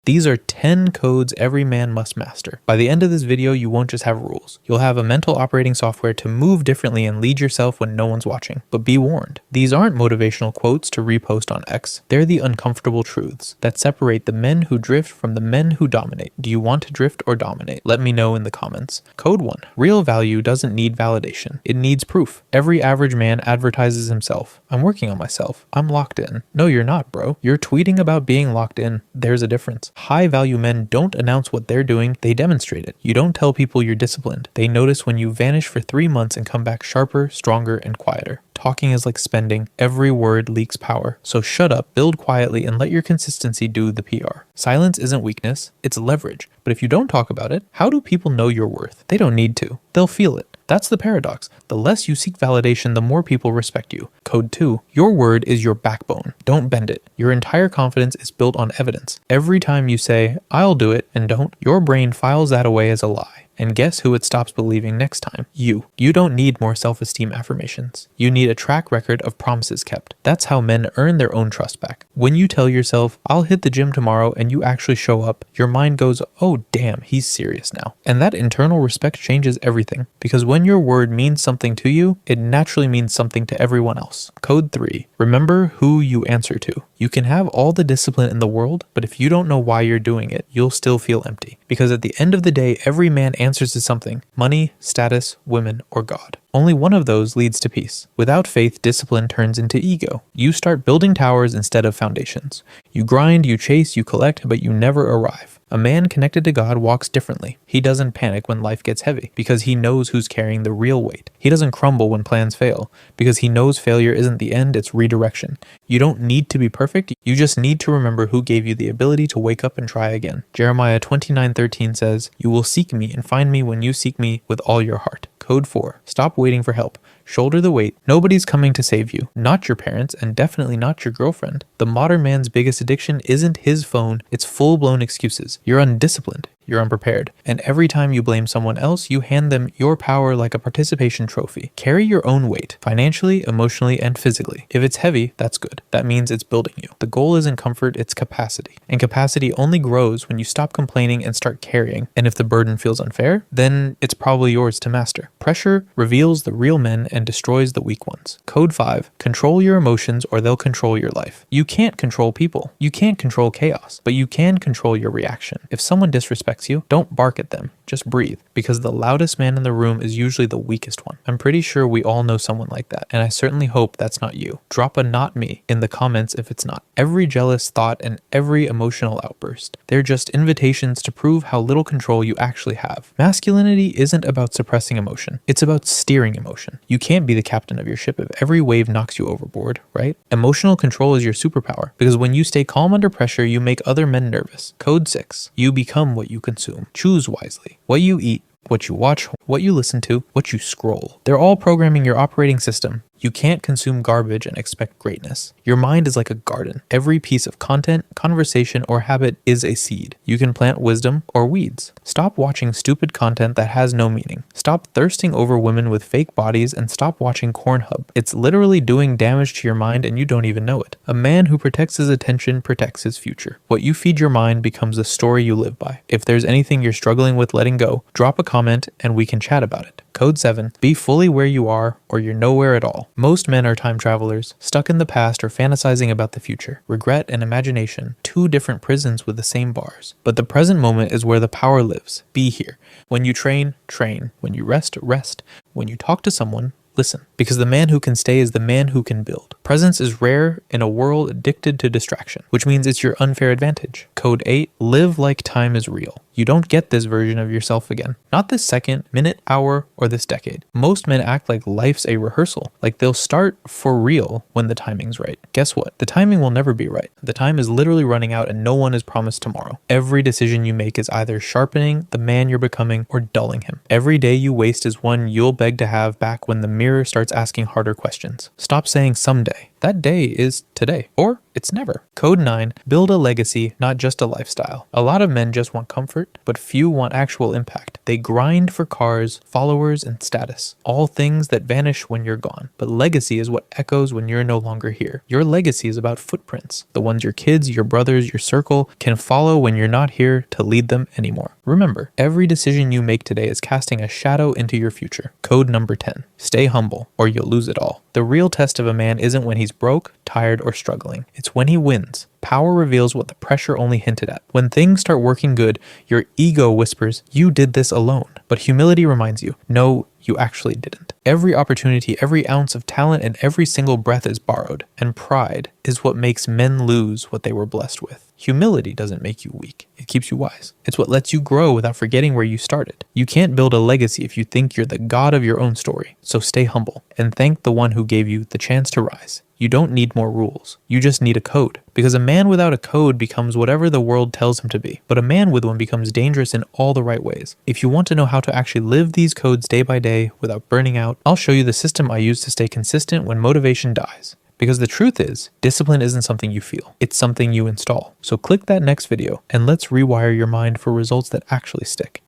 These are 10 codes every man must master. By the end of this video, you won't just have rules. You'll have a mental operating software to move differently and lead yourself when no one's watching. But be warned, these aren't motivational quotes to repost on X. They're the uncomfortable truths that separate the men who drift from the men who dominate. Do you want to drift or dominate? Let me know in the comments. Code 1. Real value doesn't need validation. It needs proof. Every average man advertises himself. I'm working on myself. I'm locked in. No, you're not, bro. You're tweeting about being locked in. There's a difference. High-value men don't announce what they're doing, they demonstrate it. You don't tell people you're disciplined. They notice when you vanish for 3 months and come back sharper, stronger, and quieter. Talking is like spending. Every word leaks power. So shut up, build quietly, and let your consistency do the PR. Silence isn't weakness, it's leverage. But if you don't talk about it, how do people know your worth? They don't need to. They'll feel it. That's the paradox. The less you seek validation, the more people respect you. Code 2. Your word is your backbone. Don't bend it. Your entire confidence is built on evidence. Every time you say, I'll do it, and don't, your brain files that away as a lie. And guess who it stops believing next time? You. You don't need more self-esteem affirmations. You need a track record of promises kept. That's how men earn their own trust back. When you tell yourself, I'll hit the gym tomorrow, and you actually show up, your mind goes, oh damn, he's serious now. And that internal respect changes everything. Because when your word means something to you, it naturally means something to everyone else. Code 3. Remember who you answer to. You can have all the discipline in the world, but if you don't know why you're doing it, you'll still feel empty. Because at the end of the day, every man answers to something: money, status, women, or God. Only one of those leads to peace. Without faith, discipline turns into ego. You start building towers instead of foundations. You grind, you chase, you collect, but you never arrive. A man connected to God walks differently. He doesn't panic when life gets heavy, because he knows who's carrying the real weight. He doesn't crumble when plans fail, because he knows failure isn't the end, it's redirection. You don't need to be perfect, you just need to remember who gave you the ability to wake up and try again. Jeremiah 29:13 says, You will seek me and find me when you seek me with all your heart. Code 4. Stop waiting for help. Shoulder the weight. Nobody's coming to save you. Not your parents, and definitely not your girlfriend. The modern man's biggest addiction isn't his phone, it's full-blown excuses. You're undisciplined. You're unprepared. And every time you blame someone else, you hand them your power like a participation trophy. Carry your own weight, financially, emotionally, and physically. If it's heavy, that's good. That means it's building you. The goal isn't comfort, it's capacity. And capacity only grows when you stop complaining and start carrying. And if the burden feels unfair, then it's probably yours to master. Pressure reveals the real men and destroys the weak ones. Code 5. Control your emotions or they'll control your life. You can't control people. You can't control chaos, but you can control your reaction. If someone disrespects you, don't bark at them. Just breathe, because the loudest man in the room is usually the weakest one. I'm pretty sure we all know someone like that, and I certainly hope that's not you. Drop a not me in the comments if it's not. Every jealous thought and every emotional outburst, they're just invitations to prove how little control you actually have. Masculinity isn't about suppressing emotion. It's about steering emotion. You can't be the captain of your ship if every wave knocks you overboard, right? Emotional control is your superpower, because when you stay calm under pressure, you make other men nervous. Code 6. You become what you consume. Choose wisely. What you eat, what you watch, what you listen to, what you scroll. They're all programming your operating system. You can't consume garbage and expect greatness. Your mind is like a garden. Every piece of content, conversation, or habit is a seed. You can plant wisdom or weeds. Stop watching stupid content that has no meaning. Stop thirsting over women with fake bodies and stop watching Pornhub. It's literally doing damage to your mind and you don't even know it. A man who protects his attention protects his future. What you feed your mind becomes the story you live by. If there's anything you're struggling with letting go, drop a comment and we can chat about it. Code 7. Be fully where you are or you're nowhere at all. Most men are time travelers, stuck in the past or fantasizing about the future. Regret and imagination, 2 different prisons with the same bars. But the present moment is where the power lives. Be here. When you train, train. When you rest, rest. When you talk to someone, listen. Because the man who can stay is the man who can build. Presence is rare in a world addicted to distraction, which means it's your unfair advantage. Code 8. Live like time is real. You don't get this version of yourself again. Not this second, minute, hour, or this decade. Most men act like life's a rehearsal, like they'll start for real when the timing's right. Guess what? The timing will never be right. The time is literally running out and no one is promised tomorrow. Every decision you make is either sharpening the man you're becoming or dulling him. Every day you waste is one you'll beg to have back when the mirror starts asking harder questions. Stop saying someday. that day is today, or it's never. Code 9, build a legacy, not just a lifestyle. A lot of men just want comfort, but few want actual impact. They grind for cars, followers, and status. All things that vanish when you're gone. But legacy is what echoes when you're no longer here. Your legacy is about footprints, the ones your kids, your brothers, your circle can follow when you're not here to lead them anymore. Remember, every decision you make today is casting a shadow into your future. Code number 10, stay humble, or you'll lose it all. The real test of a man isn't when he's broke, tired, or struggling. It's when he wins. Power reveals what the pressure only hinted at. When things start working good, your ego whispers, you did this alone. But humility reminds you, no, you actually didn't. Every opportunity, every ounce of talent, and every single breath is borrowed. And pride is what makes men lose what they were blessed with. Humility doesn't make you weak. It keeps you wise. It's what lets you grow without forgetting where you started. You can't build a legacy if you think you're the god of your own story. So stay humble and thank the one who gave you the chance to rise. You don't need more rules. You just need a code. Because a man without a code becomes whatever the world tells him to be. But a man with one becomes dangerous in all the right ways. If you want to know how to actually live these codes day by day without burning out, I'll show you the system I use to stay consistent when motivation dies. Because the truth is, discipline isn't something you feel. It's something you install. So click that next video and let's rewire your mind for results that actually stick.